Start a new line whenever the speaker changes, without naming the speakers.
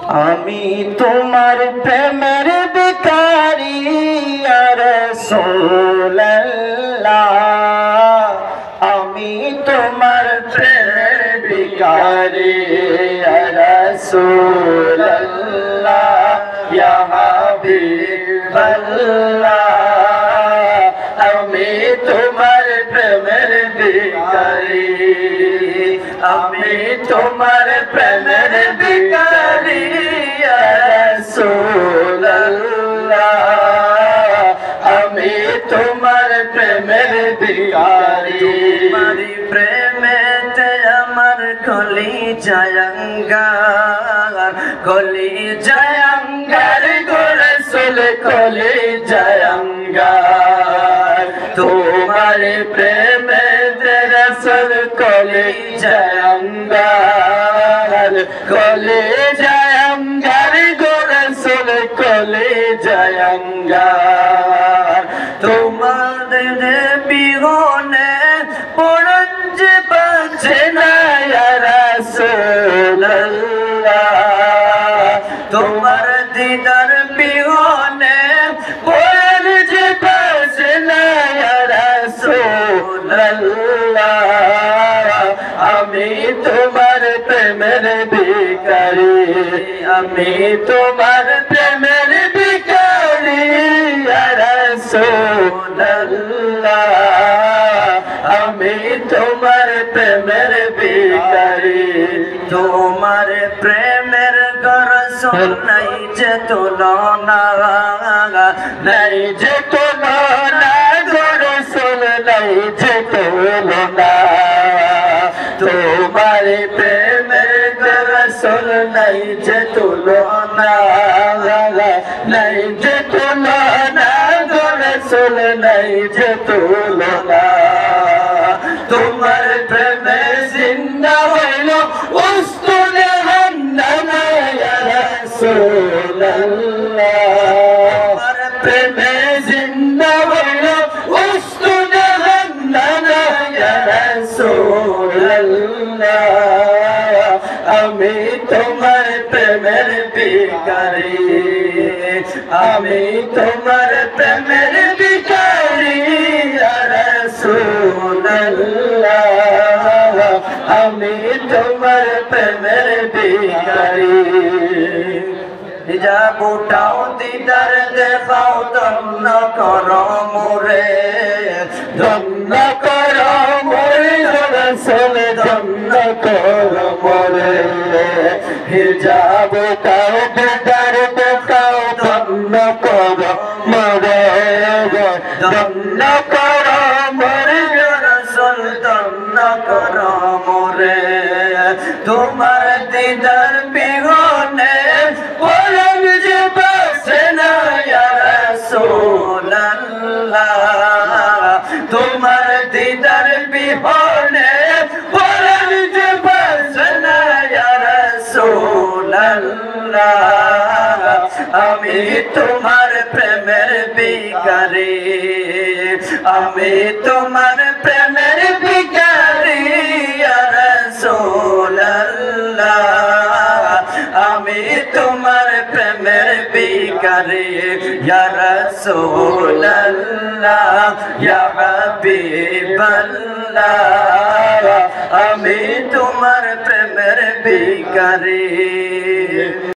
আমি তোমার প্রেমের ভিখারি ইয়া রাসূলুল্লাহ, আমি তোমার প্রেমের ভিখারি ইয়া রাসূলুল্লাহ, ইয়া হাবিবাল্লাহ, আমি তোমার প্রেমের ভিখারি, আমি তোমার প্রেমের ভিখারি ইয়া রাসূলুল্লাহ, আমি তোমার প্রেমের ভিখারি।
তোমারি প্রেমেতে আমার কলিজাঙ্গার, কলিজাঙ্গার গো রাসূল, কলিজাঙ্গার।
তোমার প্রেমেতে রাসূল কলিজাঙ্গার, কলিজাঙ্গার গো রাসূল, কলিজাঙ্গার।
তোমাদের বিহনে পরাণ যে বাঁচে না
ইয়া রাসূলুল্লাহ,
তোমার দিদার বিহনে
পরাণ যে বাঁচে না ইয়া রাসূলুল্লাহ, আমি তোমার প্রেমের ভিখারি, আমি তোমার প্রেমের ভিখারি ইয়া রাসূলুল্লাহ, আমি তোমার প্রেমের ভিখারি।
তোমার প্রেমের গরসল নাই যে তুলনা,
নাই যে তুলনা গো রাসূল, নাই যে তুলনা। তোমার প্রেমের গো রাসূল নাই যে তুলনা, নাই যে তুলনা গো রাসূল, নাই যে তুলনা। তোমার প্রেমে জিন্দা হইল উস্তুনে জাহান্নাম ইয়া রাসূলুল্লাহ, প্রেমে জিন্দা হইল উস্তুনে জাহান্নাম ইয়া রাসূলুল্লাহ, আমি তোমার প্রেমের ভিখারি, আমি তোমার প্রেমের ভিখারি ইয়া রাসূলুল্লাহ, আমি তোমার প্রেমের ভিখারি।
হিজাব উঠাও দিদার দেখাও ধন্য করো মোরে,
ধন্য করো মোরে রাসূল, ধন্য করো মোরে। হিজাব উঠাও দিদার দেখাও ধন্য করো মোরে, ধন্য করো মোরে
রাসূল ধন্য করো মোরে। তোমার দিদার বিহনে
পরাণ যে বাঁচে না ইয়া
রাসূলুল্লাহ,
তোমার দিদার বিহনে পরাণ যে বাঁচে না ইয়া রাসূলুল্লাহ, আমি তোমার প্রেমের ভিখারি, আমি তোমার প্রেমের ভিখারি ইয়া রাসূলুল্লাহ, আমি তোমার প্রেমের ভিখারি ইয়া রাসূলুল্লাহ, ইয়া হাবিবাল্লাহ, আমি তোমার প্রেমের ভিখারি।